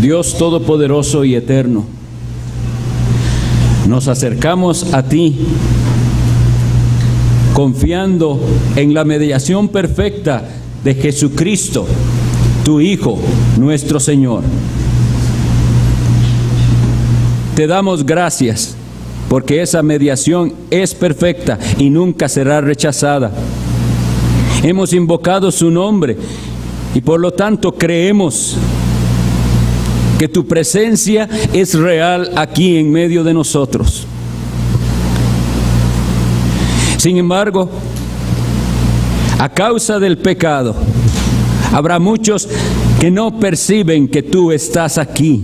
Dios Todopoderoso y Eterno, nos acercamos a ti confiando en la mediación perfecta de Jesucristo, tu Hijo, nuestro Señor. Te damos gracias porque esa mediación es perfecta y nunca será rechazada. Hemos invocado su nombre y por lo tanto creemos que tu presencia es real aquí en medio de nosotros. Sin embargo, a causa del pecado, habrá muchos que no perciben que tú estás aquí,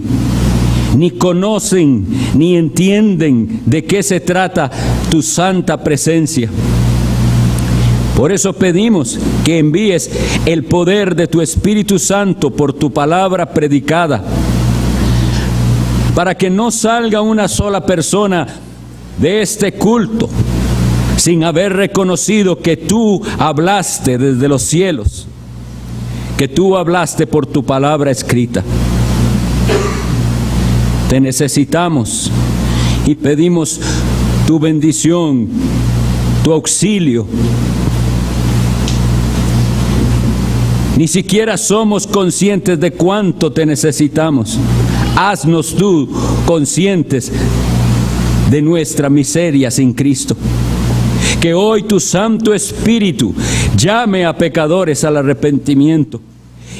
ni conocen, ni entienden de qué se trata tu santa presencia. Por eso pedimos que envíes el poder de tu Espíritu Santo por tu palabra predicada, para que no salga una sola persona de este culto sin haber reconocido que tú hablaste desde los cielos, que tú hablaste por tu palabra escrita. Te necesitamos y pedimos tu bendición, tu auxilio. Ni siquiera somos conscientes de cuánto te necesitamos. Haznos tú conscientes de nuestra miseria sin Cristo. Que hoy tu Santo Espíritu llame a pecadores al arrepentimiento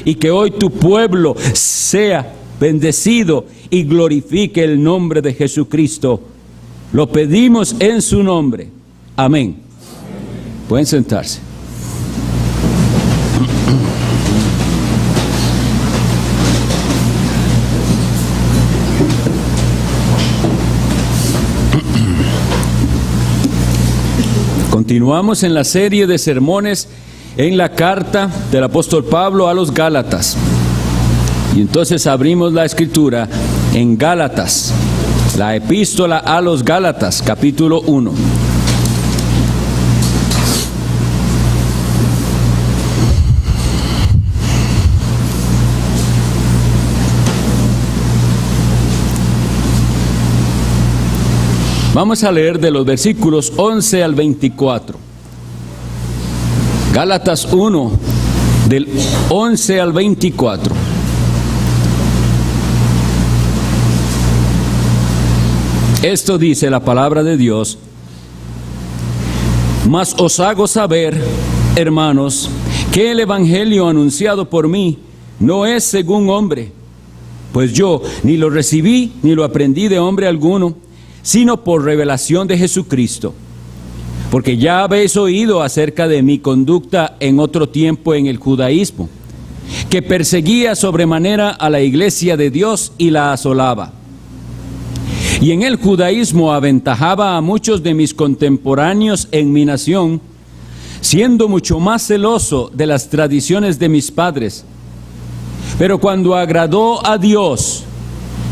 y que hoy tu pueblo sea bendecido y glorifique el nombre de Jesucristo. Lo pedimos en su nombre. Amén. Pueden sentarse. Continuamos en la serie de sermones en la carta del apóstol Pablo a los Gálatas. Y entonces abrimos la escritura en Gálatas, la epístola a los Gálatas, capítulo 1. Vamos a leer de los versículos 11 al 24. Gálatas 1, del 11 al 24. Esto dice la palabra de Dios: Mas os hago saber, hermanos, que el evangelio anunciado por mí no es según hombre, pues yo ni lo recibí ni lo aprendí de hombre alguno, sino por revelación de Jesucristo. Porque ya habéis oído acerca de mi conducta en otro tiempo en el judaísmo, que perseguía sobremanera a la iglesia de Dios y la asolaba. Y en el judaísmo aventajaba a muchos de mis contemporáneos en mi nación, siendo mucho más celoso de las tradiciones de mis padres. Pero cuando agradó a Dios,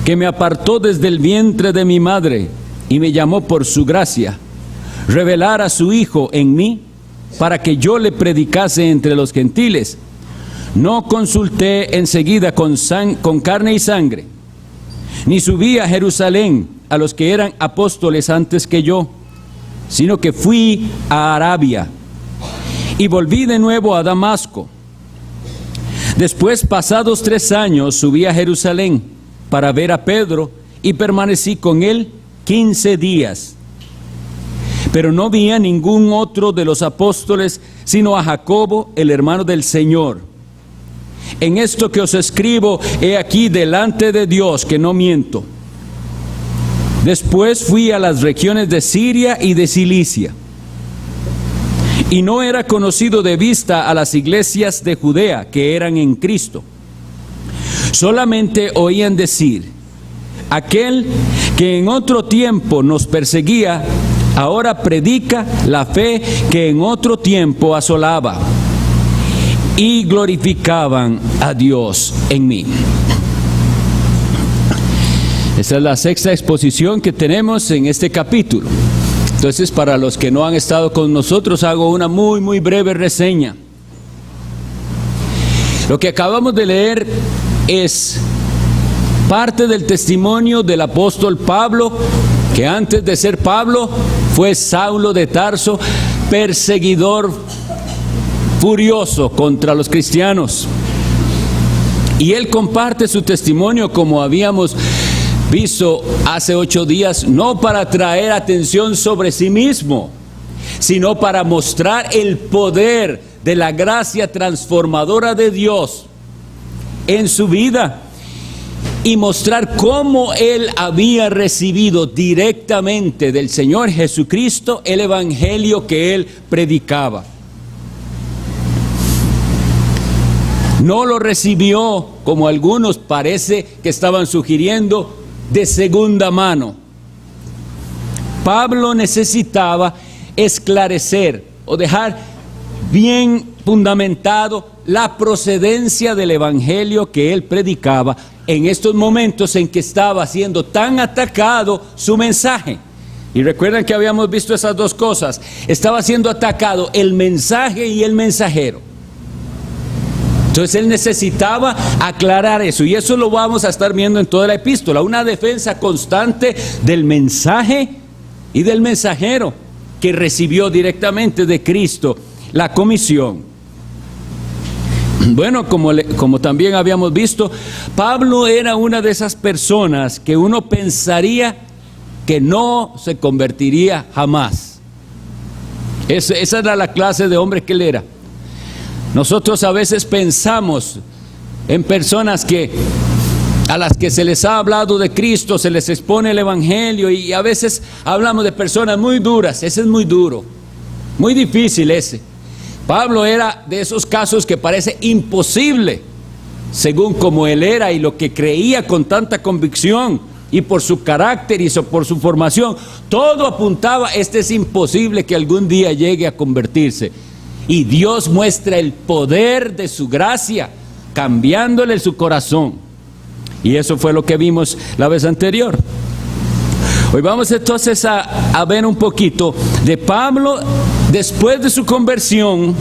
que me apartó desde el vientre de mi madre y me llamó por su gracia, revelar a su Hijo en mí, para que yo le predicase entre los gentiles, no consulté enseguida con carne y sangre, ni subí a Jerusalén a los que eran apóstoles antes que yo, sino que fui a Arabia y volví de nuevo a Damasco. Después, pasados 3 años, subí a Jerusalén para ver a Pedro y permanecí con él 15 días. Pero no vi a ningún otro de los apóstoles, sino a Jacobo, el hermano del Señor. En esto que os escribo, he aquí delante de Dios que no miento. Después fui a las regiones de Siria y de Cilicia, y no era conocido de vista a las iglesias de Judea que eran en Cristo. Solamente oían decir: aquel que en otro tiempo nos perseguía, ahora predica la fe que en otro tiempo asolaba. Y glorificaban a Dios en mí. Esta es la 6ª exposición que tenemos en este capítulo. Entonces, para los que no han estado con nosotros, hago una muy breve reseña. Lo que acabamos de leer es parte del testimonio del apóstol Pablo, que antes de ser Pablo fue Saulo de Tarso, perseguidor furioso contra los cristianos. Y él comparte su testimonio, como habíamos visto hace 8 días, no para traer atención sobre sí mismo, sino para mostrar el poder de la gracia transformadora de Dios en su vida y mostrar cómo él había recibido directamente del Señor Jesucristo el evangelio que él predicaba. No lo recibió, como algunos parece que estaban sugiriendo, de segunda mano. Pablo necesitaba esclarecer o dejar bien fundamentado la procedencia del evangelio que él predicaba en estos momentos en que estaba siendo tan atacado su mensaje. Y recuerdan que habíamos visto esas dos cosas. Estaba siendo atacado el mensaje y el mensajero. Entonces él necesitaba aclarar eso, y eso lo vamos a estar viendo en toda la epístola, una defensa constante del mensaje y del mensajero que recibió directamente de Cristo la comisión. Bueno, como también habíamos visto, Pablo era una de esas personas que uno pensaría que no se convertiría jamás. Esa era la clase de hombre que él era. Nosotros a veces pensamos en personas a las que se les ha hablado de Cristo, se les expone el evangelio, y a veces hablamos de personas muy duras. Ese es muy duro, muy difícil ese. Pablo era de esos casos que parece imposible, según como él era y lo que creía con tanta convicción, y por su carácter y por su formación, todo apuntaba, es imposible que algún día llegue a convertirse. Y Dios muestra el poder de su gracia, cambiándole su corazón. Y eso fue lo que vimos la vez anterior. Hoy vamos entonces a ver un poquito de Pablo después de su conversión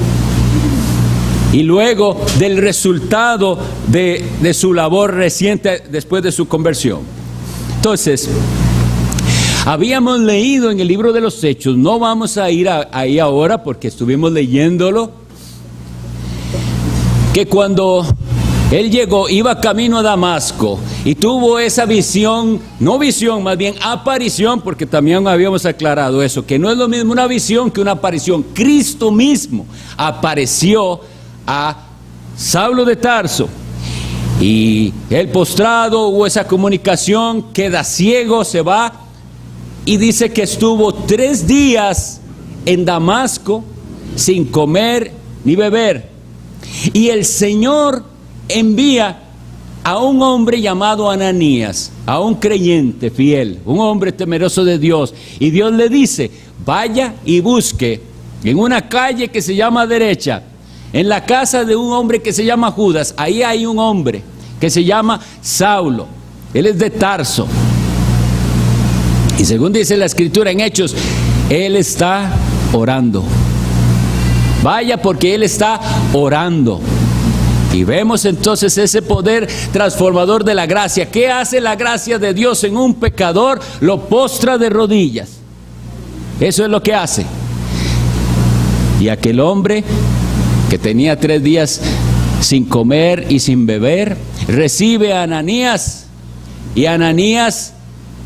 y luego del resultado de su labor reciente después de su conversión. Entonces, habíamos leído en el libro de los Hechos, no vamos a ir ahí ahora porque estuvimos leyéndolo, que cuando él llegó, iba camino a Damasco y tuvo esa visión, no visión, más bien aparición, porque también habíamos aclarado eso, que no es lo mismo una visión que una aparición. Cristo mismo apareció a Saulo de Tarso y él postrado, hubo esa comunicación, queda ciego, se va. Y dice que estuvo 3 días en Damasco sin comer ni beber. Y el Señor envía a un hombre llamado Ananías, a un creyente fiel, un hombre temeroso de Dios. Y Dios le dice, vaya y busque en una calle que se llama Derecha, en la casa de un hombre que se llama Judas. Ahí hay un hombre que se llama Saulo. Él es de Tarso. Y según dice la Escritura en Hechos, él está orando. Vaya, porque él está orando. Y vemos entonces ese poder transformador de la gracia. ¿Qué hace la gracia de Dios en un pecador? Lo postra de rodillas. Eso es lo que hace. Y aquel hombre que tenía 3 días sin comer y sin beber, recibe a Ananías. Y Ananías,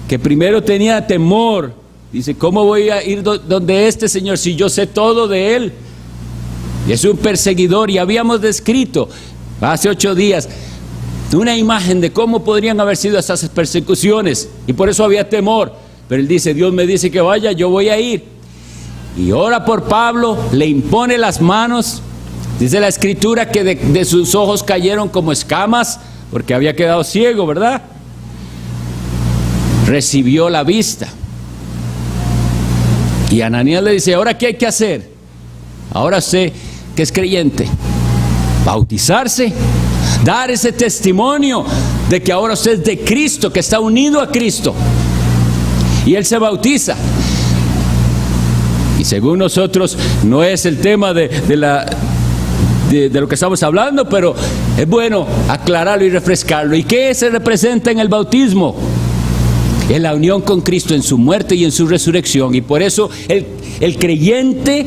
que primero tenía temor, dice, ¿cómo voy a ir donde este señor si yo sé todo de él? Y es un perseguidor, y habíamos descrito hace 8 días una imagen de cómo podrían haber sido esas persecuciones, y por eso había temor. Pero él dice, Dios me dice que vaya, yo voy a ir. Y ora por Pablo, le impone las manos. Dice la Escritura que de sus ojos cayeron como escamas, porque había quedado ciego, ¿verdad? Recibió la vista. Y Ananías le dice, ¿ahora qué hay que hacer? Ahora sé que es creyente. Bautizarse, dar ese testimonio de que ahora usted es de Cristo, que está unido a Cristo. Y él se bautiza. Y según nosotros, no es el tema de de lo que estamos hablando, pero es bueno aclararlo y refrescarlo. ¿Y qué se representa en el bautismo? Es la unión con Cristo en su muerte y en su resurrección. Y por eso el creyente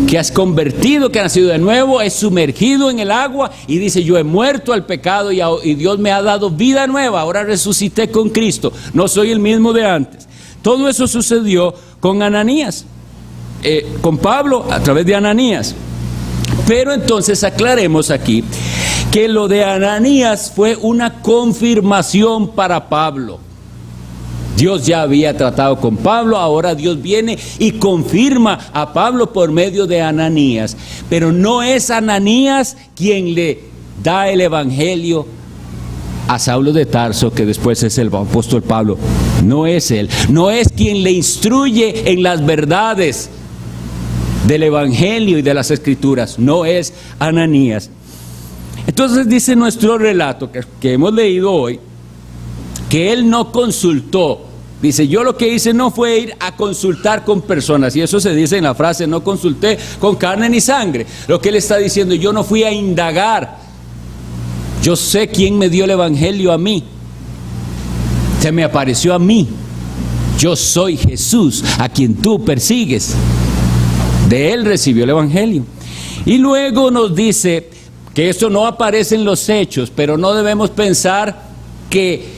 que has convertido, que ha nacido de nuevo, es sumergido en el agua y dice: yo he muerto al pecado y Dios me ha dado vida nueva, ahora resucité con Cristo, no soy el mismo de antes. Todo eso sucedió con Ananías, con Pablo a través de Ananías. Pero entonces aclaremos aquí que lo de Ananías fue una confirmación para Pablo. Dios ya había tratado con Pablo, ahora Dios viene y confirma a Pablo por medio de Ananías. Pero no es Ananías quien le da el evangelio a Saulo de Tarso, que después es el apóstol Pablo. No es él, no es quien le instruye en las verdades del evangelio y de las escrituras, no es Ananías. Entonces dice nuestro relato que hemos leído hoy, que él no consultó. Dice: yo lo que hice no fue ir a consultar con personas, y eso se dice en la frase: no consulté con carne ni sangre. Lo que él está diciendo: yo no fui a indagar, yo sé quién me dio el evangelio a mí, se me apareció a mí, yo soy Jesús a quien tú persigues, de él recibió el evangelio. Y luego nos dice que esto no aparece en los hechos, pero no debemos pensar que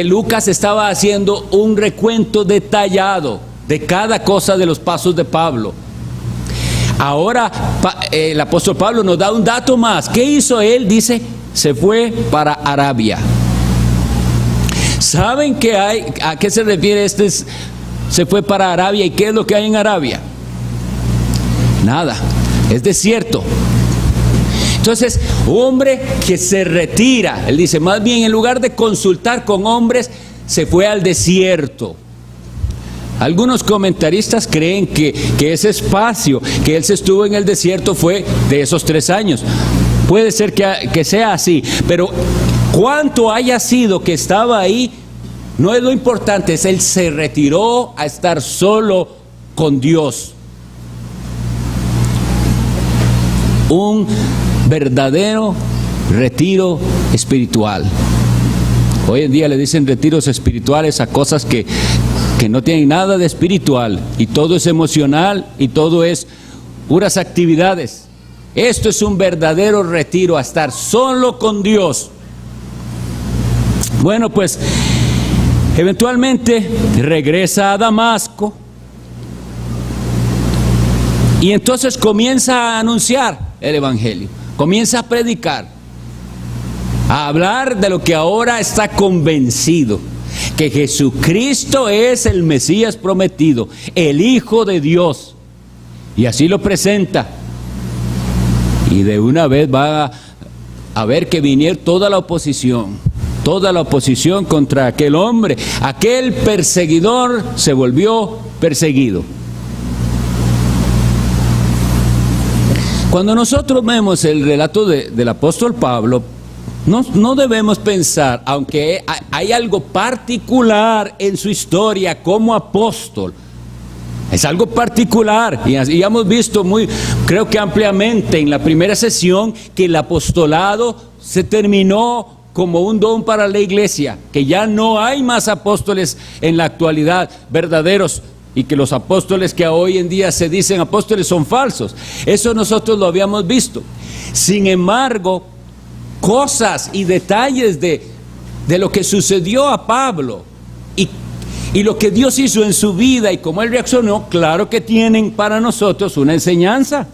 Lucas estaba haciendo un recuento detallado de cada cosa de los pasos de Pablo. Ahora el apóstol Pablo nos da un dato más. ¿Qué hizo él? Dice: se fue para Arabia. ¿Saben a qué se refiere se fue para Arabia? ¿Y qué es lo que hay en Arabia? Nada, es desierto. Entonces, hombre que se retira, él dice, más bien en lugar de consultar con hombres, se fue al desierto. Algunos comentaristas creen que ese espacio que él se estuvo en el desierto fue de esos 3 años. Puede ser que sea así, pero cuánto haya sido que estaba ahí, no es lo importante, es él se retiró a estar solo con Dios. Un verdadero retiro espiritual. Hoy en día le dicen retiros espirituales a cosas que no tienen nada de espiritual, y todo es emocional y todo es puras actividades. Esto es un verdadero retiro, a estar solo con Dios. Bueno, pues eventualmente regresa a Damasco y entonces comienza a anunciar el evangelio, comienza a predicar, a hablar de lo que ahora está convencido, que Jesucristo es el Mesías prometido, el Hijo de Dios, y así lo presenta. Y de una vez va a ver que viniera toda la oposición contra aquel hombre. Aquel perseguidor se volvió perseguido. Cuando nosotros vemos el relato del apóstol Pablo, no debemos pensar, aunque hay algo particular en su historia como apóstol, es algo particular, y hemos visto creo que ampliamente en la primera sesión, que el apostolado se terminó como un don para la iglesia, que ya no hay más apóstoles en la actualidad verdaderos, y que los apóstoles que hoy en día se dicen apóstoles son falsos. Eso nosotros lo habíamos visto. Sin embargo, cosas y detalles de lo que sucedió a Pablo y lo que Dios hizo en su vida y cómo él reaccionó, claro que tienen para nosotros una enseñanza.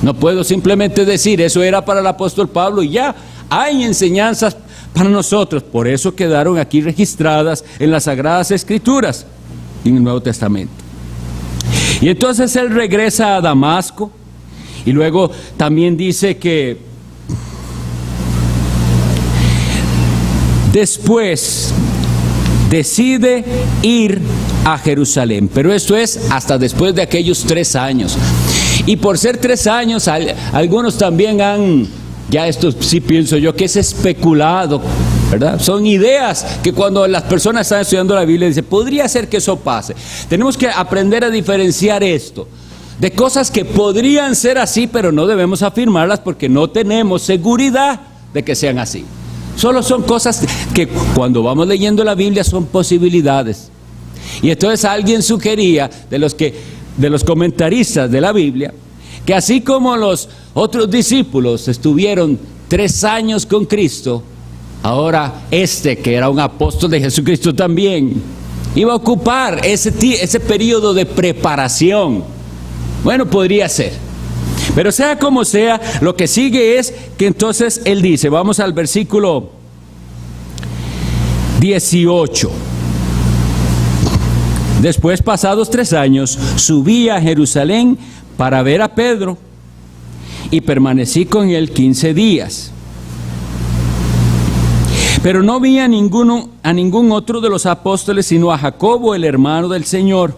No puedo simplemente decir eso era para el apóstol Pablo y ya. Hay enseñanzas para nosotros, por eso quedaron aquí registradas en las Sagradas Escrituras, en el Nuevo Testamento. Y entonces él regresa a Damasco, y luego también dice que después decide ir a Jerusalén, pero esto es hasta después de aquellos 3 años. Y por ser 3 años, algunos también ya esto sí pienso yo que es especulado, ¿verdad? Son ideas que cuando las personas están estudiando la Biblia dicen, podría ser que eso pase. Tenemos que aprender a diferenciar esto. de cosas que podrían ser así, pero no debemos afirmarlas porque no tenemos seguridad de que sean así. Solo son cosas que cuando vamos leyendo la Biblia son posibilidades. Y entonces alguien sugería, de los comentaristas de la Biblia, que así como los otros discípulos estuvieron 3 años con Cristo, ahora que era un apóstol de Jesucristo también, iba a ocupar ese periodo de preparación. Bueno, podría ser. Pero sea como sea, lo que sigue es que entonces él dice, vamos al versículo 18. Después, pasados 3 años, subí a Jerusalén para ver a Pedro y permanecí con él 15 días. Pero no vi a ningún otro de los apóstoles, sino a Jacobo, el hermano del Señor.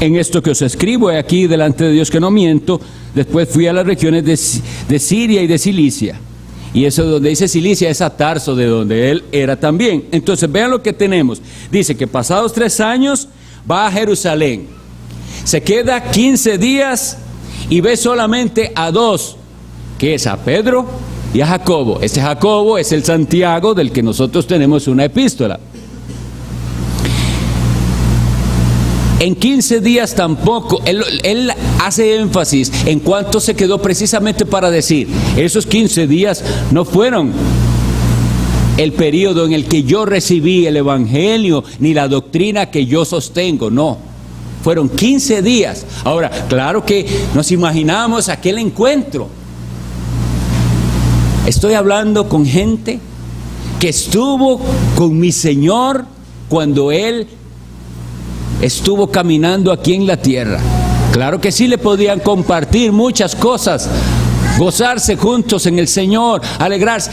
En esto que os escribo, he aquí delante de Dios que no miento. Después fui a las regiones de Siria y de Cilicia. Y eso donde dice Cilicia es a Tarso, de donde él era también. Entonces vean lo que tenemos. Dice que pasados 3 años va a Jerusalén. Se queda 15 días y ve solamente a 2, que es a Pedro y a Jacobo. Este Jacobo es el Santiago del que nosotros tenemos una epístola. En 15 días tampoco, él hace énfasis en cuánto se quedó precisamente para decir, esos 15 días no fueron el periodo en el que yo recibí el Evangelio, ni la doctrina que yo sostengo, no. Fueron 15 días. Ahora, claro que nos imaginamos aquel encuentro. Estoy hablando con gente que estuvo con mi Señor cuando Él estuvo caminando aquí en la tierra. Claro que sí le podían compartir muchas cosas, gozarse juntos en el Señor, alegrarse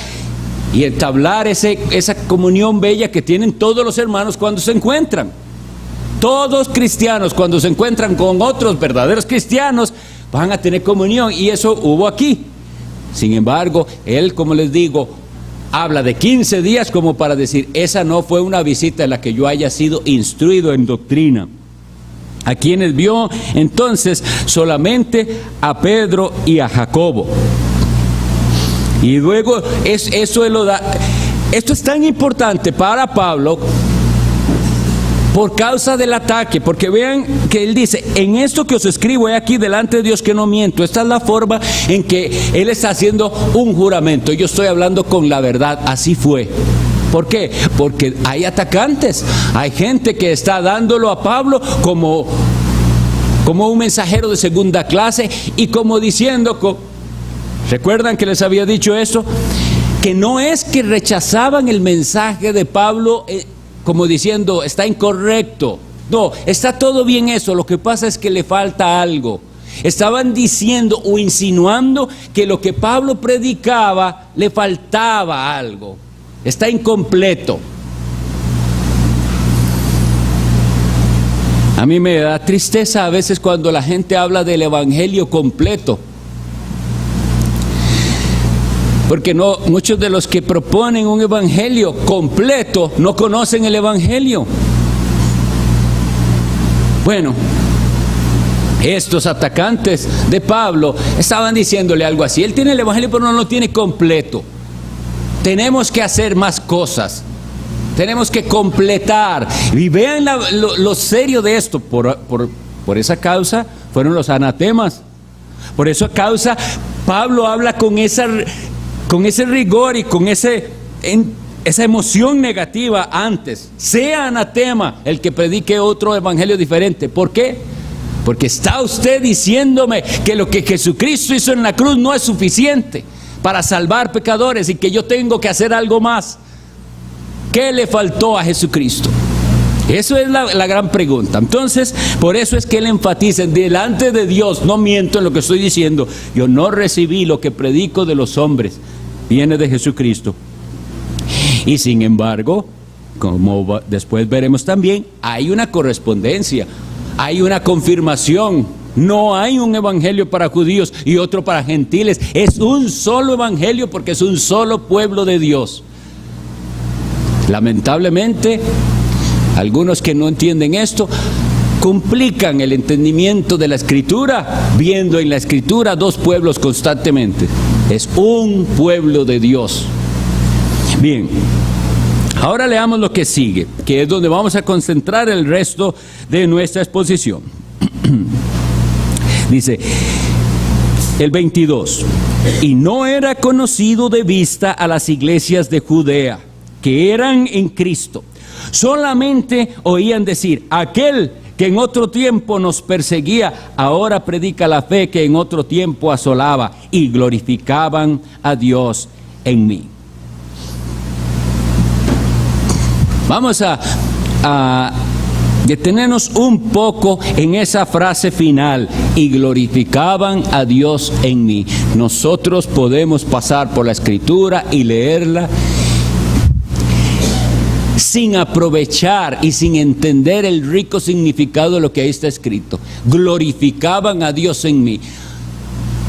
y entablar esa comunión bella que tienen todos los hermanos cuando se encuentran. Todos cristianos cuando se encuentran con otros verdaderos cristianos van a tener comunión, y eso hubo aquí. Sin embargo, él, como les digo, habla de 15 días como para decir, esa no fue una visita en la que yo haya sido instruido en doctrina. A quienes vio entonces solamente a Pedro y a Jacobo. Y luego esto es tan importante para Pablo por causa del ataque, porque vean que él dice, en esto que os escribo, he aquí delante de Dios que no miento. Esta es la forma en que él está haciendo un juramento. Yo estoy hablando con la verdad, así fue. ¿Por qué? Porque hay atacantes, hay gente que está dándolo a Pablo como un mensajero de segunda clase y como diciendo, ¿recuerdan que les había dicho eso? Que no es que rechazaban el mensaje de Pablo como diciendo, está incorrecto. No, está todo bien eso, lo que pasa es que le falta algo. Estaban diciendo o insinuando que lo que Pablo predicaba le faltaba algo. Está incompleto. A mí me da tristeza a veces cuando la gente habla del evangelio completo. Porque muchos de los que proponen un evangelio completo no conocen el evangelio. Bueno, estos atacantes de Pablo estaban diciéndole algo así. Él tiene el evangelio pero no lo tiene completo. Tenemos que hacer más cosas. Tenemos que completar. Y vean lo serio de esto. Por esa causa fueron los anatemas. Por esa causa Pablo habla con ese rigor y con esa emoción negativa antes. Sea anatema el que predique otro evangelio diferente. ¿Por qué? Porque está usted diciéndome que lo que Jesucristo hizo en la cruz no es suficiente para salvar pecadores y que yo tengo que hacer algo más. ¿Qué le faltó a Jesucristo? Eso es la gran pregunta. Entonces, por eso es que él enfatiza, delante de Dios, no miento en lo que estoy diciendo. Yo no recibí lo que predico de los hombres, viene de Jesucristo. Y sin embargo, como después veremos también, hay una correspondencia, hay una confirmación. No hay un evangelio para judíos y otro para gentiles. Es un solo evangelio porque es un solo pueblo de Dios. Lamentablemente, algunos que no entienden esto complican el entendimiento de la Escritura, viendo en la Escritura dos pueblos constantemente. Es un pueblo de Dios. Bien, ahora leamos lo que sigue, que es donde vamos a concentrar el resto de nuestra exposición. Dice el 22: y no era conocido de vista a las iglesias de Judea, que eran en Cristo. Solamente oían decir: aquel que en otro tiempo nos perseguía, ahora predica la fe que en otro tiempo asolaba, y glorificaban a Dios en mí. Vamos a detenernos un poco en esa frase final: y glorificaban a Dios en mí. Nosotros podemos pasar por la Escritura y leerla sin aprovechar y sin entender el rico significado de lo que ahí está escrito. Glorificaban a Dios en mí.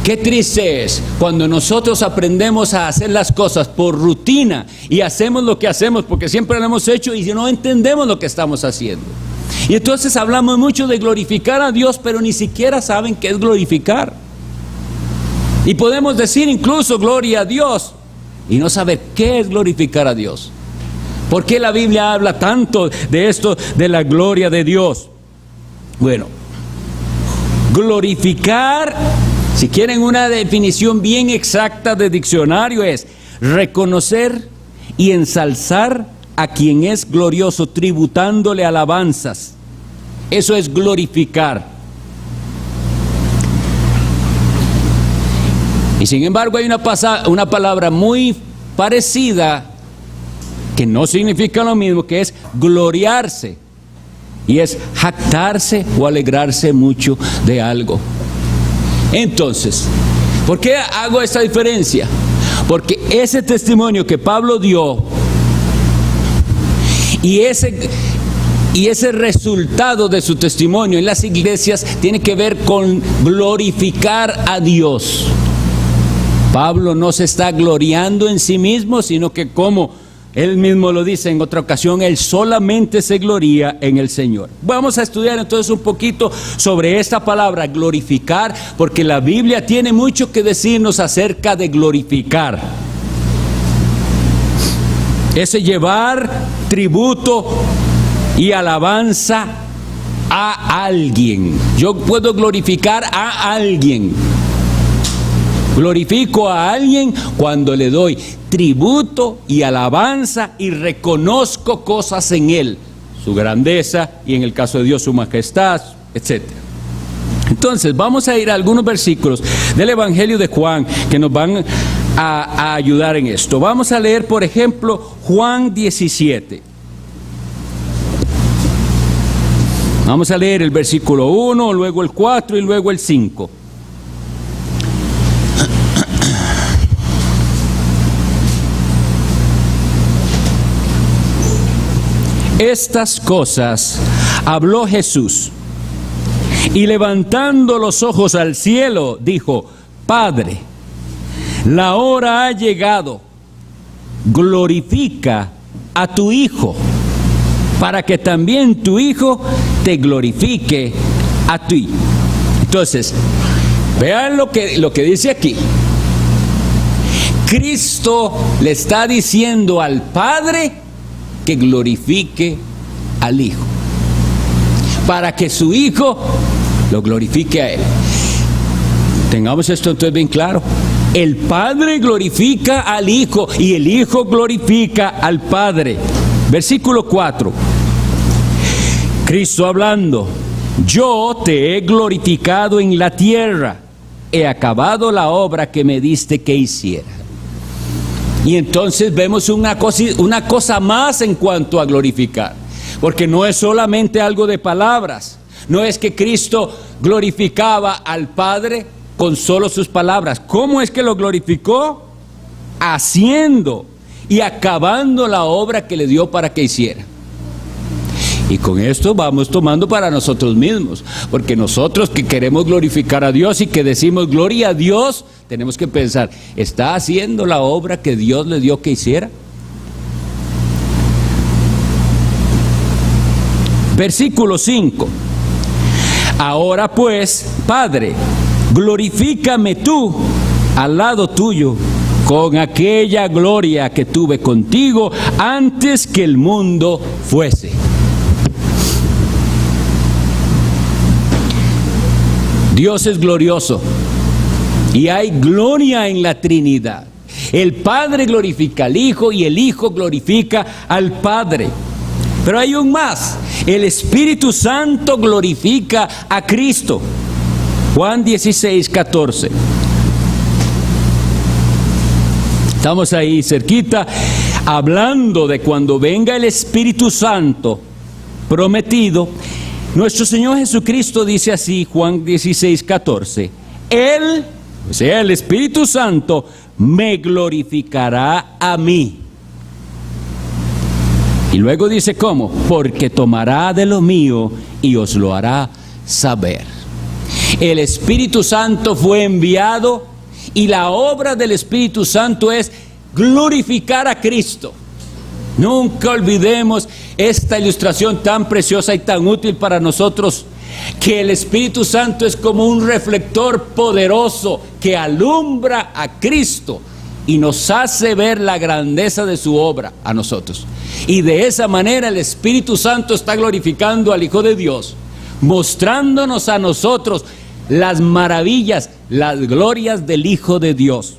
Qué triste es cuando nosotros aprendemos a hacer las cosas por rutina y hacemos lo que hacemos porque siempre lo hemos hecho y no entendemos lo que estamos haciendo. Y entonces hablamos mucho de glorificar a Dios, pero ni siquiera saben qué es glorificar. Y podemos decir incluso gloria a Dios y no saber qué es glorificar a Dios. ¿Por qué la Biblia habla tanto de esto, de la gloria de Dios? Bueno, glorificar, si quieren una definición bien exacta de diccionario, es reconocer y ensalzar a quien es glorioso, tributándole alabanzas. Eso es glorificar. Y sin embargo hay una palabra muy parecida que no significa lo mismo, que es gloriarse. Y es jactarse o alegrarse mucho de algo. Entonces, ¿por qué hago esta diferencia? Porque ese testimonio que Pablo dio y ese resultado de su testimonio en las iglesias tiene que ver con glorificar a Dios. Pablo no se está gloriando en sí mismo, sino que, como él mismo lo dice en otra ocasión, él solamente se gloría en el Señor. Vamos a estudiar entonces un poquito sobre esta palabra glorificar, porque la Biblia tiene mucho que decirnos acerca de glorificar. Ese llevar tributo y alabanza a alguien. Yo puedo glorificar a alguien. Glorifico a alguien cuando le doy tributo y alabanza y reconozco cosas en él, su grandeza y en el caso de Dios su majestad, etc. Entonces vamos a ir a algunos versículos del Evangelio de Juan que nos van a ayudar en esto. Vamos a leer, por ejemplo, Juan 17. Vamos a leer el versículo 1, luego el 4 y luego el 5. Estas cosas habló Jesús, y levantando los ojos al cielo, dijo: Padre, la hora ha llegado, glorifica a tu Hijo, para que también tu Hijo te glorifique a ti. Entonces, vean lo que dice aquí. Cristo le está diciendo al Padre que glorifique al Hijo, para que su Hijo lo glorifique a Él. Tengamos esto entonces bien claro. El Padre glorifica al Hijo y el Hijo glorifica al Padre. Versículo 4. Cristo hablando: yo te he glorificado en la tierra, he acabado la obra que me diste que hiciera. Y entonces vemos una cosa más en cuanto a glorificar, porque no es solamente algo de palabras. No es que Cristo glorificaba al Padre con solo sus palabras. ¿Cómo es que lo glorificó? Haciendo y acabando la obra que le dio para que hiciera. Y con esto vamos tomando para nosotros mismos, porque nosotros que queremos glorificar a Dios y que decimos gloria a Dios, tenemos que pensar, ¿está haciendo la obra que Dios le dio que hiciera? Versículo 5. Ahora pues, Padre, glorifícame tú al lado tuyo con aquella gloria que tuve contigo antes que el mundo fuese. Dios es glorioso y hay gloria en la Trinidad. El Padre glorifica al Hijo y el Hijo glorifica al Padre. Pero hay un más. El Espíritu Santo glorifica a Cristo. Juan 16, 14. Estamos ahí cerquita hablando de cuando venga el Espíritu Santo prometido. Nuestro Señor Jesucristo dice así, Juan 16, 14. Él, o sea, el Espíritu Santo, me glorificará a mí. Y luego dice cómo, porque tomará de lo mío y os lo hará saber. El Espíritu Santo fue enviado y la obra del Espíritu Santo es glorificar a Cristo. Nunca olvidemos esta ilustración tan preciosa y tan útil para nosotros, que el Espíritu Santo es como un reflector poderoso que alumbra a Cristo y nos hace ver la grandeza de su obra a nosotros. Y de esa manera el Espíritu Santo está glorificando al Hijo de Dios, mostrándonos a nosotros las maravillas, las glorias del Hijo de Dios.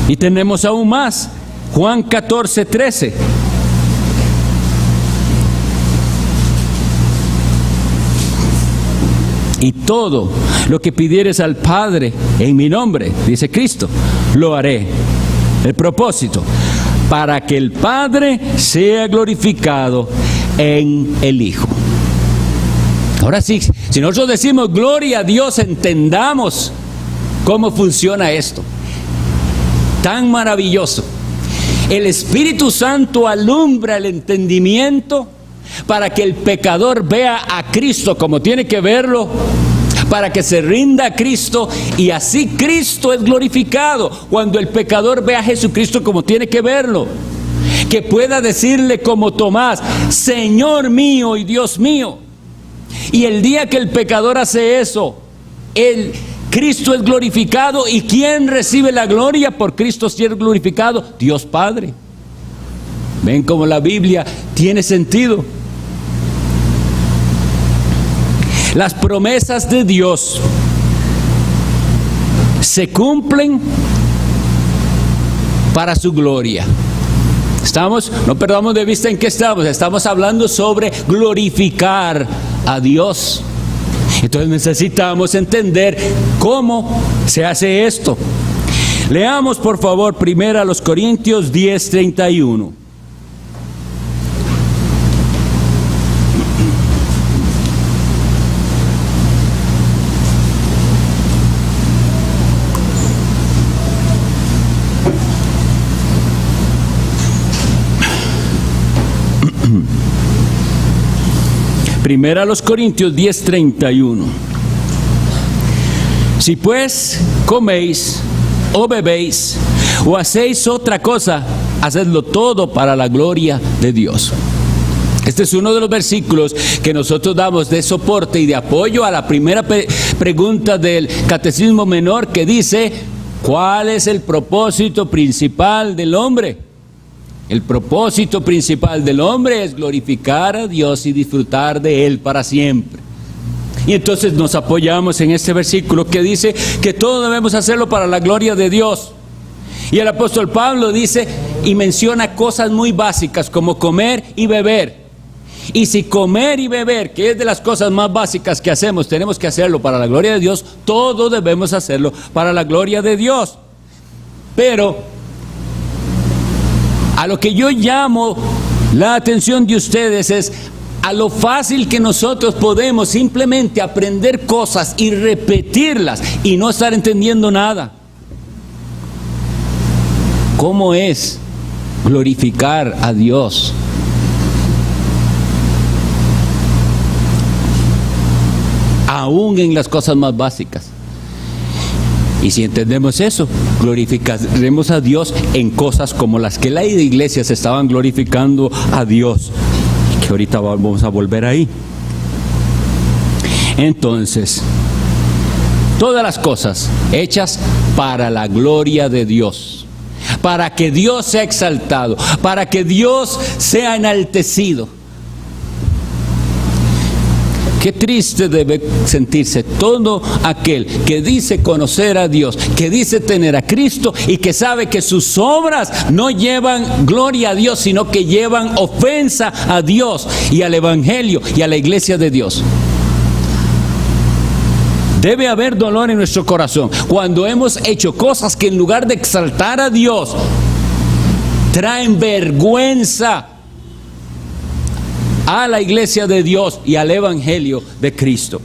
Y tenemos aún más, Juan 14, 13. Y todo lo que pidieres al Padre en mi nombre, dice Cristo, lo haré. El propósito, para que el Padre sea glorificado en el Hijo. Ahora sí, si nosotros decimos gloria a Dios, entendamos cómo funciona esto. Tan maravilloso. El Espíritu Santo alumbra el entendimiento para que el pecador vea a Cristo como tiene que verlo, para que se rinda a Cristo, y así Cristo es glorificado cuando el pecador ve a Jesucristo como tiene que verlo. Que pueda decirle como Tomás, Señor mío y Dios mío. Y el día que el pecador hace eso, Cristo es glorificado. ¿Y quién recibe la gloria por Cristo ser glorificado? Dios Padre. ¿Ven cómo la Biblia tiene sentido? Las promesas de Dios se cumplen para su gloria. No perdamos de vista en qué estamos hablando sobre glorificar a Dios. Entonces necesitamos entender cómo se hace esto. Leamos por favor 1 Corintios 10, 31. Primera a los Corintios 10, 31. Si pues coméis o bebéis o hacéis otra cosa, hacedlo todo para la gloria de Dios. Este es uno de los versículos que nosotros damos de soporte y de apoyo a la primera pregunta del Catecismo Menor, que dice: ¿cuál es el propósito principal del hombre? El propósito principal del hombre es glorificar a Dios y disfrutar de Él para siempre. Y entonces nos apoyamos en este versículo que dice que todo debemos hacerlo para la gloria de Dios. Y el apóstol Pablo dice y menciona cosas muy básicas como comer y beber. Y si comer y beber, que es de las cosas más básicas que hacemos, tenemos que hacerlo para la gloria de Dios, todo debemos hacerlo para la gloria de Dios. Pero a lo que yo llamo la atención de ustedes es a lo fácil que nosotros podemos simplemente aprender cosas y repetirlas y no estar entendiendo nada. ¿Cómo es glorificar a Dios? Aún en las cosas más básicas. Y si entendemos eso, glorificaremos a Dios en cosas como las que las iglesias estaban glorificando a Dios. que ahorita vamos a volver ahí. Entonces, todas las cosas hechas para la gloria de Dios, para que Dios sea exaltado, para que Dios sea enaltecido. Qué triste debe sentirse todo aquel que dice conocer a Dios, que dice tener a Cristo y que sabe que sus obras no llevan gloria a Dios, sino que llevan ofensa a Dios y al Evangelio y a la iglesia de Dios. Debe haber dolor en nuestro corazón cuando hemos hecho cosas que en lugar de exaltar a Dios, traen vergüenza a la iglesia de Dios y al Evangelio de Cristo.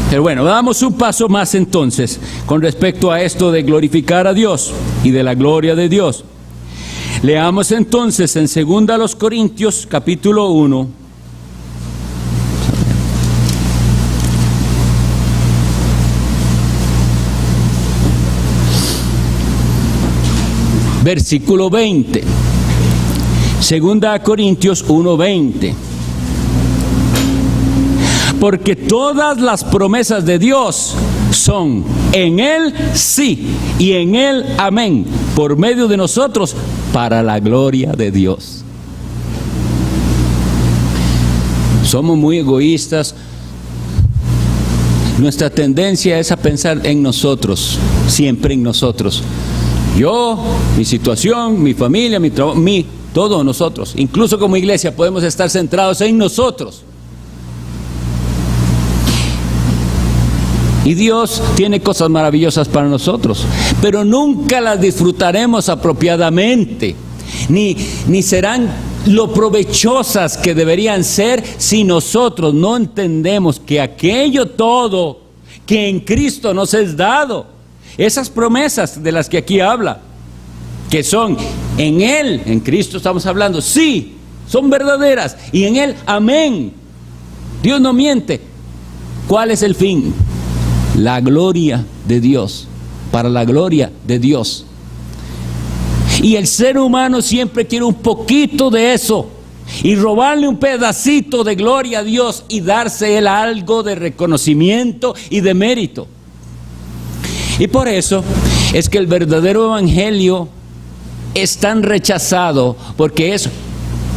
Pero bueno, damos un paso más entonces con respecto a esto de glorificar a Dios y de la gloria de Dios. Leamos entonces en 2 Corintios capítulo 1. Versículo 20. 2 Corintios 1:20. Porque todas las promesas de Dios son en Él sí y en Él amén, por medio de nosotros, para la gloria de Dios. Somos muy egoístas. Nuestra tendencia es a pensar en nosotros, siempre en nosotros. Yo, mi situación, mi familia, mi trabajo, todos nosotros. Incluso como iglesia podemos estar centrados en nosotros. Y Dios tiene cosas maravillosas para nosotros, pero nunca las disfrutaremos apropiadamente, ni serán lo provechosas que deberían ser si nosotros no entendemos que aquello todo que en Cristo nos es dado, esas promesas de las que aquí habla, que son en Él, en Cristo estamos hablando, sí, son verdaderas, y en Él, amén. Dios no miente. ¿Cuál es el fin? La gloria de Dios, para la gloria de Dios. Y el ser humano siempre quiere un poquito de eso, y robarle un pedacito de gloria a Dios y darse él algo de reconocimiento y de mérito. Y por eso es que el verdadero evangelio es tan rechazado, porque es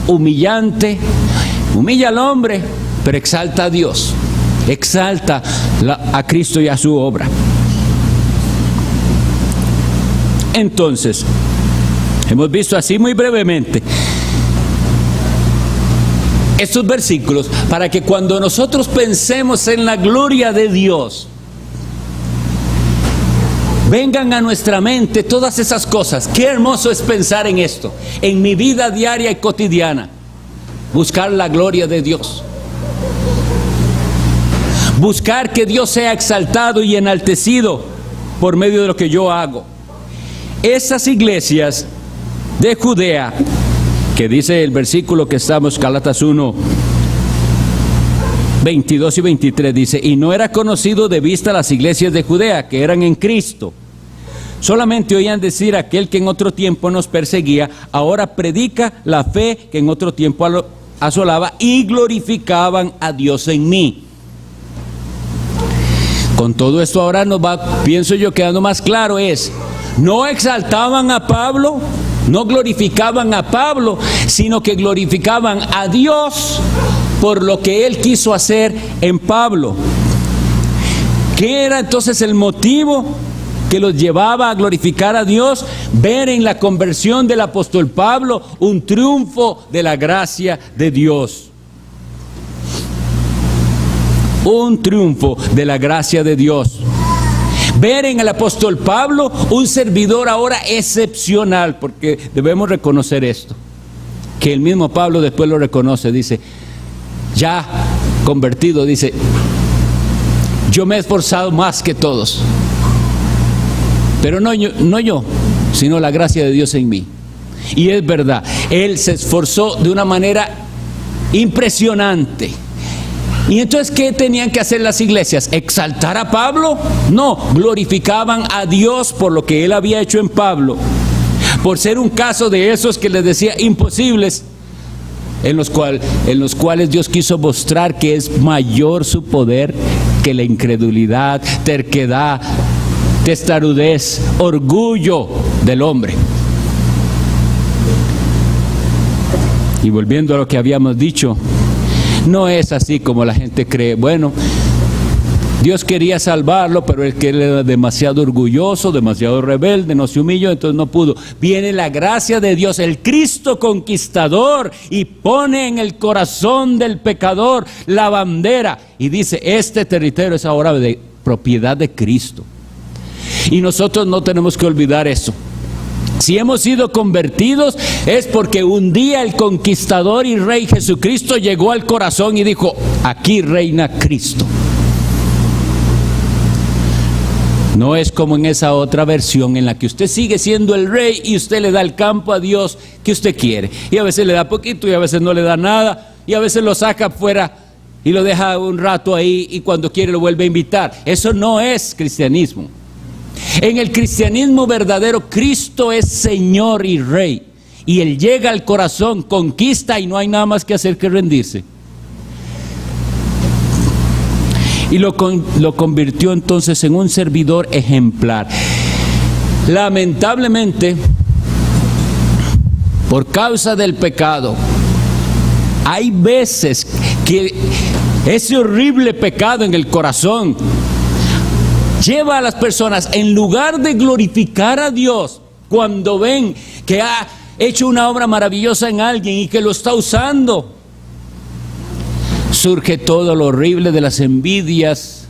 humillante, humilla al hombre, pero exalta a Dios, exalta a Cristo y a su obra. Entonces, hemos visto así muy brevemente estos versículos para que cuando nosotros pensemos en la gloria de Dios, vengan a nuestra mente todas esas cosas. Qué hermoso es pensar en esto, en mi vida diaria y cotidiana. Buscar la gloria de Dios. Buscar que Dios sea exaltado y enaltecido por medio de lo que yo hago. Esas iglesias de Judea, que dice el versículo que estamos, Gálatas 1, 22 y 23, dice: y no era conocido de vista las iglesias de Judea, que eran en Cristo. Solamente oían decir: aquel que en otro tiempo nos perseguía, ahora predica la fe que en otro tiempo asolaba, y glorificaban a Dios en mí. Con todo esto ahora nos va, pienso yo, quedando más claro, es: no exaltaban a Pablo, no glorificaban a Pablo, sino que glorificaban a Dios por lo que Él quiso hacer en Pablo. ¿Qué era entonces el motivo que los llevaba a glorificar a Dios? Ver en la conversión del apóstol Pablo un triunfo de la gracia de Dios. Un triunfo de la gracia de Dios. Ver en el apóstol Pablo un servidor ahora excepcional, porque debemos reconocer esto, que el mismo Pablo después lo reconoce, dice, ya convertido, dice: yo me he esforzado más que todos, pero no yo, sino la gracia de Dios en mí. Y es verdad, él se esforzó de una manera impresionante. Y entonces, ¿qué tenían que hacer las iglesias? ¿Exaltar a Pablo? No, glorificaban a Dios por lo que él había hecho en Pablo. por ser un caso de esos que les decía imposibles, en los cuales Dios quiso mostrar que es mayor su poder que la incredulidad, terquedad, testarudez, orgullo del hombre. Y volviendo a lo que habíamos dicho, no es así como la gente cree. Bueno, Dios quería salvarlo, pero él que era demasiado orgulloso, demasiado rebelde, no se humilló, entonces no pudo. Viene la gracia de Dios, el Cristo conquistador, y pone en el corazón del pecador la bandera y dice: este territorio es ahora de propiedad de Cristo. Y nosotros no tenemos que olvidar eso. Si hemos sido convertidos es porque un día el conquistador y rey Jesucristo llegó al corazón y dijo: aquí reina Cristo. No es como en esa otra versión en la que usted sigue siendo el rey y usted le da el campo a Dios que usted quiere. Y a veces le da poquito y a veces no le da nada. Y a veces lo saca afuera y lo deja un rato ahí y cuando quiere lo vuelve a invitar. Eso no es cristianismo. En el cristianismo verdadero, Cristo es Señor y Rey. Y Él llega al corazón, conquista y no hay nada más que hacer que rendirse. Y lo convirtió entonces en un servidor ejemplar. Lamentablemente, por causa del pecado, hay veces que ese horrible pecado en el corazón lleva a las personas, en lugar de glorificar a Dios, cuando ven que ha hecho una obra maravillosa en alguien y que lo está usando, surge todo lo horrible de las envidias,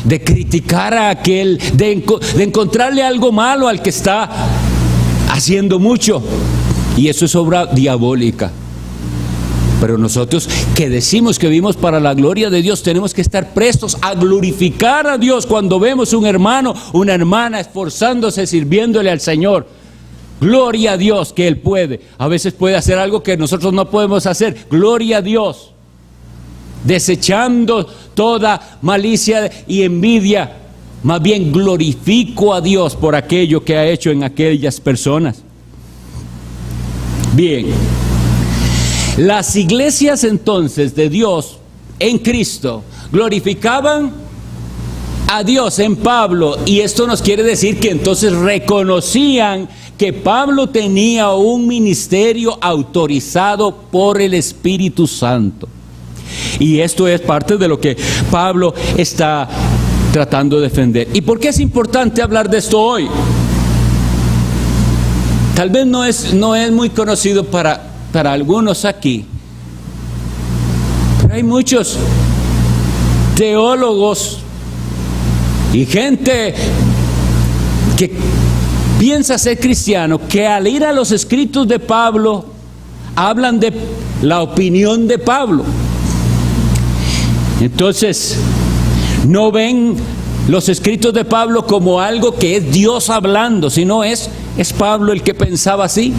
de criticar a aquel, de encontrarle algo malo al que está haciendo mucho. Y eso es obra diabólica. Pero nosotros que decimos que vivimos para la gloria de Dios, tenemos que estar prestos a glorificar a Dios cuando vemos un hermano, una hermana esforzándose, sirviéndole al Señor. Gloria a Dios que Él puede. A veces puede hacer algo que nosotros no podemos hacer. Gloria a Dios. Desechando toda malicia y envidia, más bien glorifico a Dios por aquello que ha hecho en aquellas personas. Bien, las iglesias entonces de Dios en Cristo glorificaban a Dios en Pablo, y esto nos quiere decir que entonces reconocían que Pablo tenía un ministerio autorizado por el Espíritu Santo. Y esto es parte de lo que Pablo está tratando de defender. ¿Y por qué es importante hablar de esto hoy? Tal vez no es muy conocido para algunos aquí, pero hay muchos teólogos y gente que piensa ser cristiano, que al ir a los escritos de Pablo hablan de la opinión de Pablo. Entonces, no ven los escritos de Pablo como algo que es Dios hablando, sino es Pablo el que pensaba así.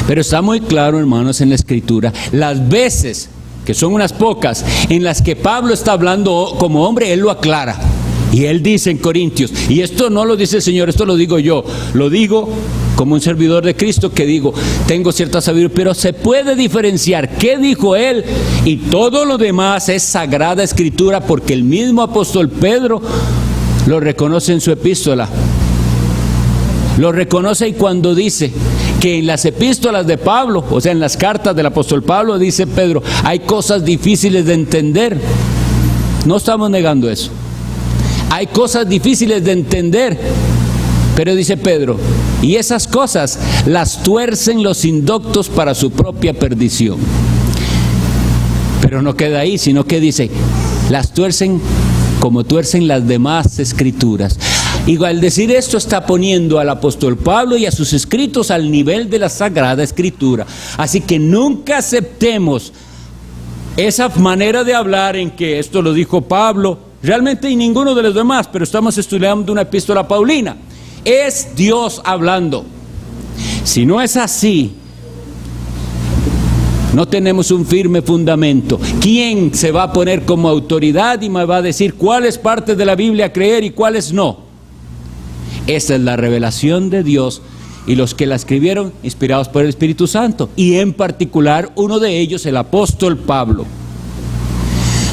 Pero está muy claro, hermanos, en la Escritura, las veces, que son unas pocas, en las que Pablo está hablando como hombre, él lo aclara. Y él dice en Corintios, y esto no lo dice el Señor, esto lo digo yo, lo digo como un servidor de Cristo, que digo, tengo cierta sabiduría, pero se puede diferenciar qué dijo él, y todo lo demás es Sagrada Escritura, porque el mismo apóstol Pedro lo reconoce en su epístola. Lo reconoce, y cuando dice que en las epístolas de Pablo, o sea, en las cartas del apóstol Pablo, dice Pedro, hay cosas difíciles de entender. No estamos negando eso. Hay cosas difíciles de entender, pero dice Pedro, y esas cosas las tuercen los indoctos para su propia perdición. Pero no queda ahí, sino que dice, las tuercen como tuercen las demás escrituras. Y al decir esto está poniendo al apóstol Pablo y a sus escritos al nivel de la Sagrada Escritura. Así que nunca aceptemos esa manera de hablar en que esto lo dijo Pablo, realmente y ninguno de los demás, pero estamos estudiando una epístola paulina. Es Dios hablando. Si no es así, no tenemos un firme fundamento. ¿Quién se va a poner como autoridad y me va a decir cuáles partes de la Biblia creer y cuáles no? Esta es la revelación de Dios y los que la escribieron inspirados por el Espíritu Santo, y en particular uno de ellos, el apóstol Pablo.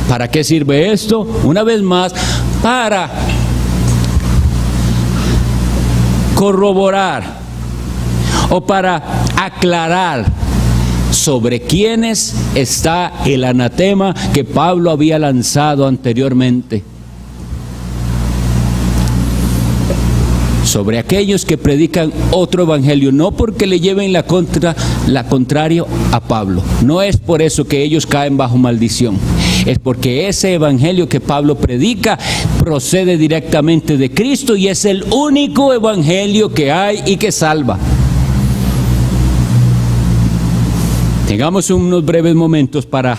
¿Para qué sirve esto? Una vez más, para corroborar o para aclarar sobre quiénes está el anatema que Pablo había lanzado anteriormente. Sobre aquellos que predican otro evangelio, no porque le lleven la contrario a Pablo. No es por eso que ellos caen bajo maldición. Es porque ese evangelio que Pablo predica procede directamente de Cristo y es el único evangelio que hay y que salva. Tengamos unos breves momentos para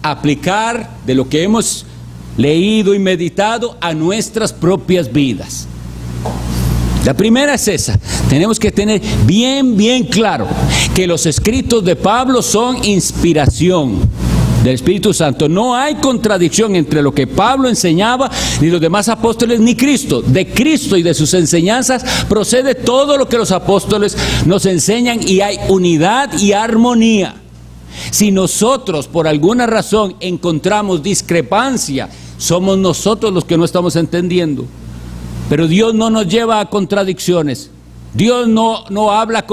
aplicar de lo que hemos leído y meditado a nuestras propias vidas. La primera es esa: tenemos que tener bien claro que los escritos de Pablo son inspiración del Espíritu Santo. No hay contradicción entre lo que Pablo enseñaba, ni los demás apóstoles, ni Cristo. De Cristo y de sus enseñanzas procede todo lo que los apóstoles nos enseñan, y hay unidad y armonía. Si nosotros por alguna razón encontramos discrepancia, somos nosotros los que no estamos entendiendo. Pero Dios no nos lleva a contradicciones. Dios no habla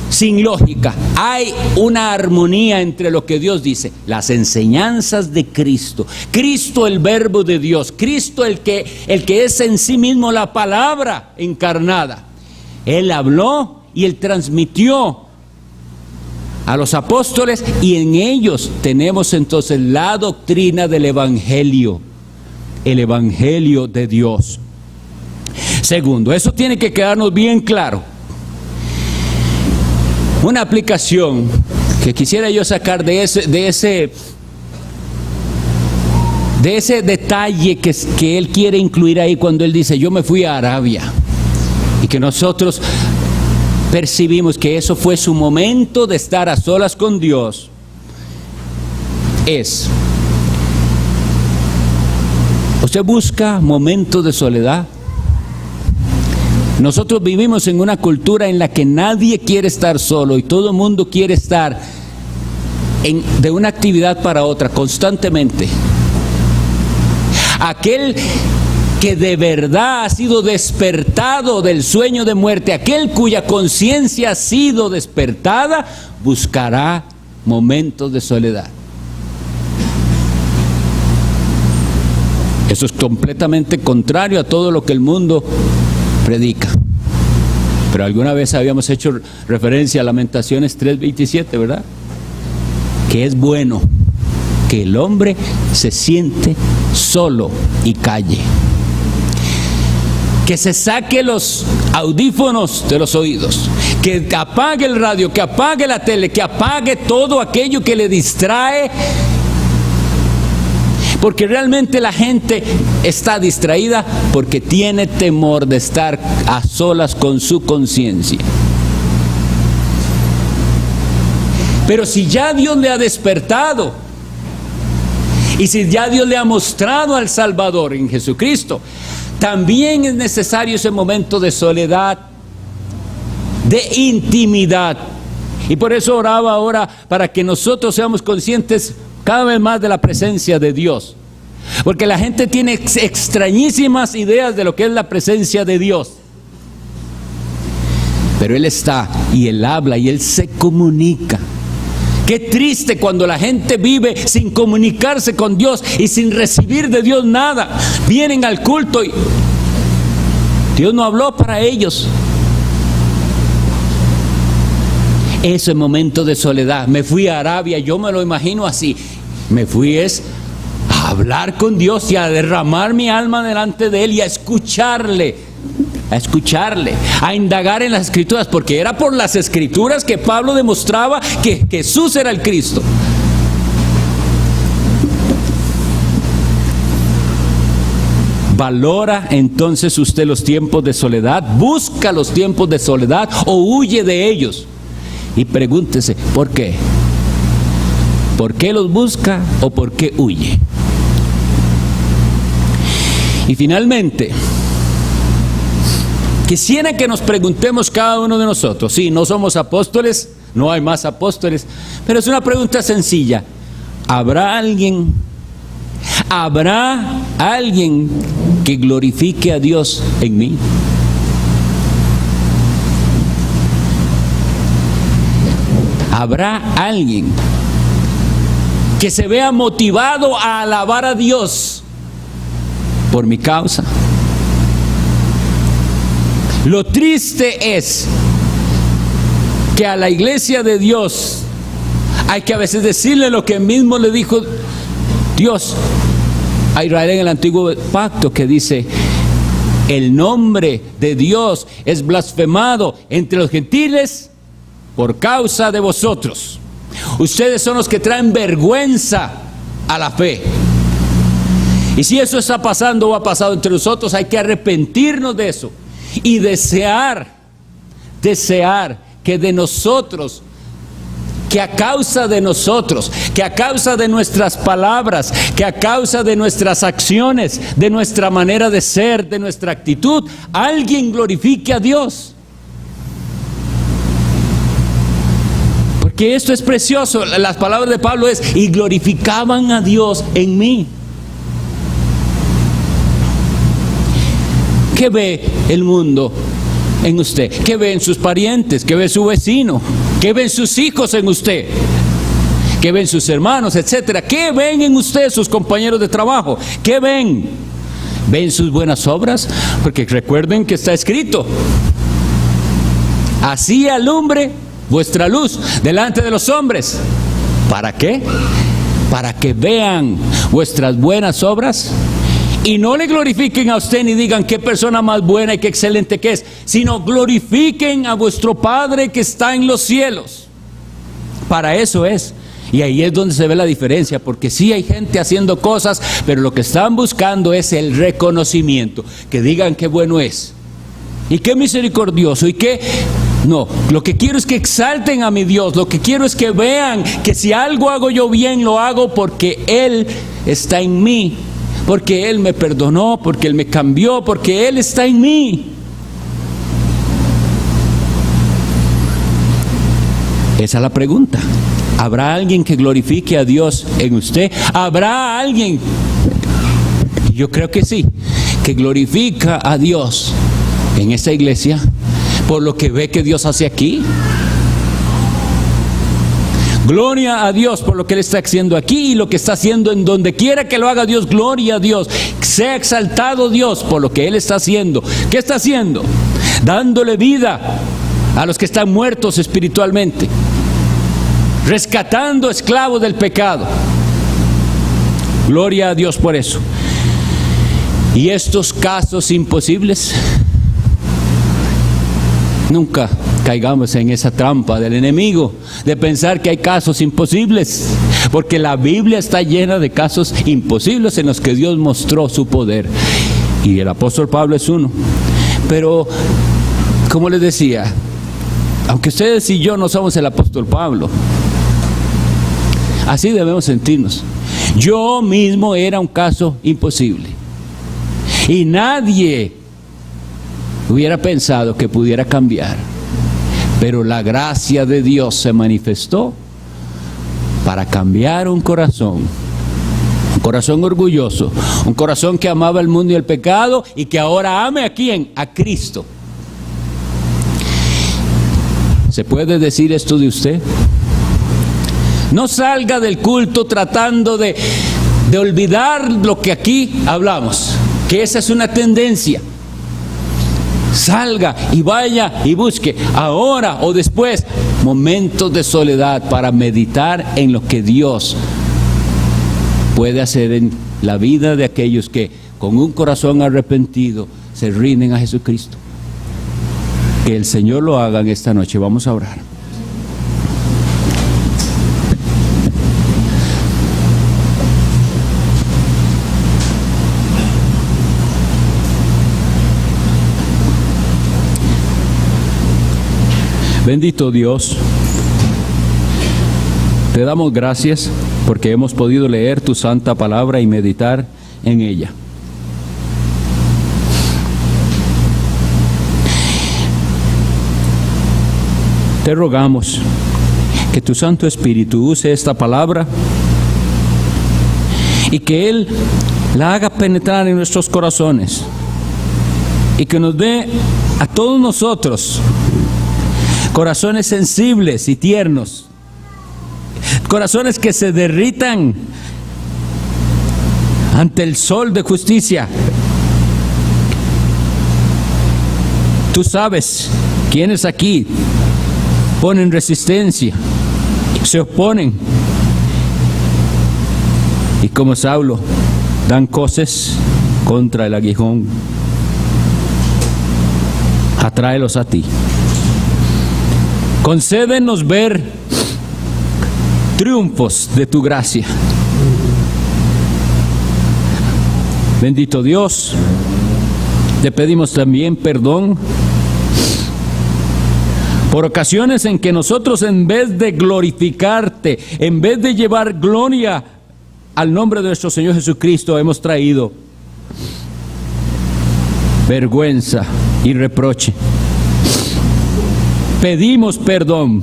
sin lógica. Hay una armonía entre lo que Dios dice, las enseñanzas de Cristo, Cristo el verbo de Dios, Cristo el que es en sí mismo la palabra encarnada. Él habló y Él transmitió a los apóstoles, y en ellos tenemos entonces la doctrina del evangelio, el evangelio de Dios. Segundo, eso tiene que quedarnos bien claro. Una aplicación que quisiera yo sacar de ese detalle que él quiere incluir ahí cuando él dice: yo me fui a Arabia, y que nosotros percibimos que eso fue su momento de estar a solas con Dios, es: ¿usted busca momentos de soledad? Nosotros vivimos en una cultura en la que nadie quiere estar solo y todo el mundo quiere estar de una actividad para otra constantemente. Aquel que de verdad ha sido despertado del sueño de muerte, aquel cuya conciencia ha sido despertada, buscará momentos de soledad. Eso es completamente contrario a todo lo que el mundo predica. Pero alguna vez habíamos hecho referencia a Lamentaciones 3:27, ¿verdad? Que es bueno que el hombre se siente solo y calle. Que se saque los audífonos de los oídos, que apague el radio, que apague la tele, que apague todo aquello que le distrae. Porque realmente la gente está distraída porque tiene temor de estar a solas con su conciencia. Pero si ya Dios le ha despertado, y si ya Dios le ha mostrado al Salvador en Jesucristo, también es necesario ese momento de soledad, de intimidad. Y por eso oraba ahora para que nosotros seamos conscientes cada vez más de la presencia de Dios. Porque la gente tiene extrañísimas ideas de lo que es la presencia de Dios. Pero Él está, y Él habla, y Él se comunica. Qué triste cuando la gente vive sin comunicarse con Dios y sin recibir de Dios nada. Vienen al culto y Dios no habló para ellos. Ese momento de soledad. Me fui a Arabia, yo me lo imagino así. Me fui a hablar con Dios y a derramar mi alma delante de Él y a escucharle, a indagar en las Escrituras, porque era por las Escrituras que Pablo demostraba que Jesús era el Cristo. Valora entonces usted los tiempos de soledad, busca los tiempos de soledad o huye de ellos. Y pregúntese, ¿por qué? ¿Por qué los busca o por qué huye? Y finalmente, Quisiera que nos preguntemos cada uno de nosotros. Sí, no somos apóstoles, no hay más apóstoles, pero es una pregunta sencilla. ¿Habrá alguien que glorifique a Dios en mí? ¿Habrá alguien que se vea motivado a alabar a Dios por mi causa? Lo triste es que a la iglesia de Dios hay que a veces decirle lo que mismo le dijo Dios a Israel en el antiguo pacto, que dice: el nombre de Dios es blasfemado entre los gentiles por causa de vosotros. Ustedes son los que traen vergüenza a la fe. Y si eso está pasando o ha pasado entre nosotros, hay que arrepentirnos de eso y desear que de nosotros, que a causa de nosotros, que a causa de nuestras palabras, que a causa de nuestras acciones, de nuestra manera de ser, de nuestra actitud, alguien glorifique a Dios. Porque esto es precioso. Las palabras de Pablo es: y glorificaban a Dios en mí. ¿Qué ve el mundo en usted? ¿Qué ve en sus parientes? ¿Qué ve su vecino? ¿Qué ven sus hijos en usted? ¿Qué ven sus hermanos, etcétera? ¿Qué ven en usted sus compañeros de trabajo? ¿Qué ven? ¿Ven sus buenas obras? Porque recuerden que está escrito: así alumbre vuestra luz delante de los hombres. ¿Para qué? Para que vean vuestras buenas obras y no le glorifiquen a usted ni digan qué persona más buena y qué excelente que es, sino glorifiquen a vuestro Padre que está en los cielos. Para eso es. Y ahí es donde se ve la diferencia, porque sí hay gente haciendo cosas, pero lo que están buscando es el reconocimiento, que digan qué bueno es y qué misericordioso y qué... No, lo que quiero es que exalten a mi Dios. Lo que quiero es que vean que si algo hago yo bien, lo hago porque Él está en mí, porque Él me perdonó, porque Él me cambió, porque Él está en mí. Esa es la pregunta. ¿Habrá alguien que glorifique a Dios en usted? ¿Habrá alguien? Yo creo que sí, que glorifica a Dios en esta iglesia por lo que ve que Dios hace aquí. Gloria a Dios por lo que Él está haciendo aquí y lo que está haciendo en donde quiera que lo haga Dios. Gloria a Dios. Sea exaltado Dios por lo que Él está haciendo. ¿Qué está haciendo? Dándole vida a los que están muertos espiritualmente, rescatando esclavos del pecado. Gloria a Dios por eso. Y estos casos imposibles, nunca caigamos en esa trampa del enemigo de pensar que hay casos imposibles, porque la Biblia está llena de casos imposibles en los que Dios mostró su poder, y el apóstol Pablo es uno. Pero, como les decía, aunque ustedes y yo no somos el apóstol Pablo, así debemos sentirnos. Yo mismo era un caso imposible y nadie hubiera pensado que pudiera cambiar, pero la gracia de Dios se manifestó para cambiar un corazón orgulloso, un corazón que amaba el mundo y el pecado, y que ahora ame ¿a quién? A Cristo. ¿Se puede decir esto de usted? No salga del culto tratando de olvidar lo que aquí hablamos, que esa es una tendencia. Salga y vaya y busque ahora o después momentos de soledad para meditar en lo que Dios puede hacer en la vida de aquellos que con un corazón arrepentido se rinden a Jesucristo. Que el Señor lo haga en esta noche. Vamos a orar. Bendito Dios, te damos gracias porque hemos podido leer tu santa palabra y meditar en ella. te rogamos que tu Santo Espíritu use esta palabra y que Él la haga penetrar en nuestros corazones y que nos dé a todos nosotros corazones sensibles y tiernos, corazones que se derritan ante el sol de justicia. Tú sabes quiénes aquí ponen resistencia, se oponen y como Saulo dan coces contra el aguijón. Atráelos a ti. Concédenos ver triunfos de tu gracia. Bendito Dios, te pedimos también perdón por ocasiones en que nosotros, en vez de glorificarte, en vez de llevar gloria al nombre de nuestro Señor Jesucristo, hemos traído vergüenza y reproche. Pedimos perdón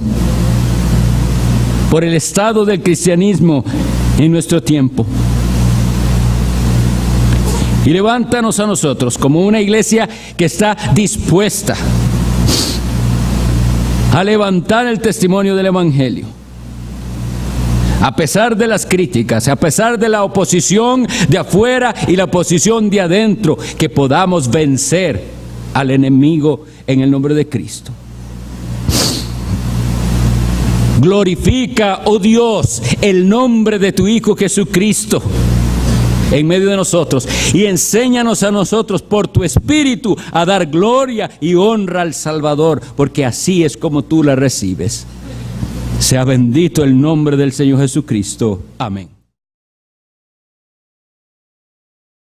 por el estado del cristianismo en nuestro tiempo. Y levántanos a nosotros como una iglesia que está dispuesta a levantar el testimonio del Evangelio. A pesar de las críticas, a pesar de la oposición de afuera y la oposición de adentro, que podamos vencer al enemigo en el nombre de Cristo. Glorifica, oh Dios, el nombre de tu Hijo Jesucristo en medio de nosotros y enséñanos a nosotros por tu Espíritu a dar gloria y honra al Salvador, porque así es como tú la recibes. Sea bendito el nombre del Señor Jesucristo. Amén.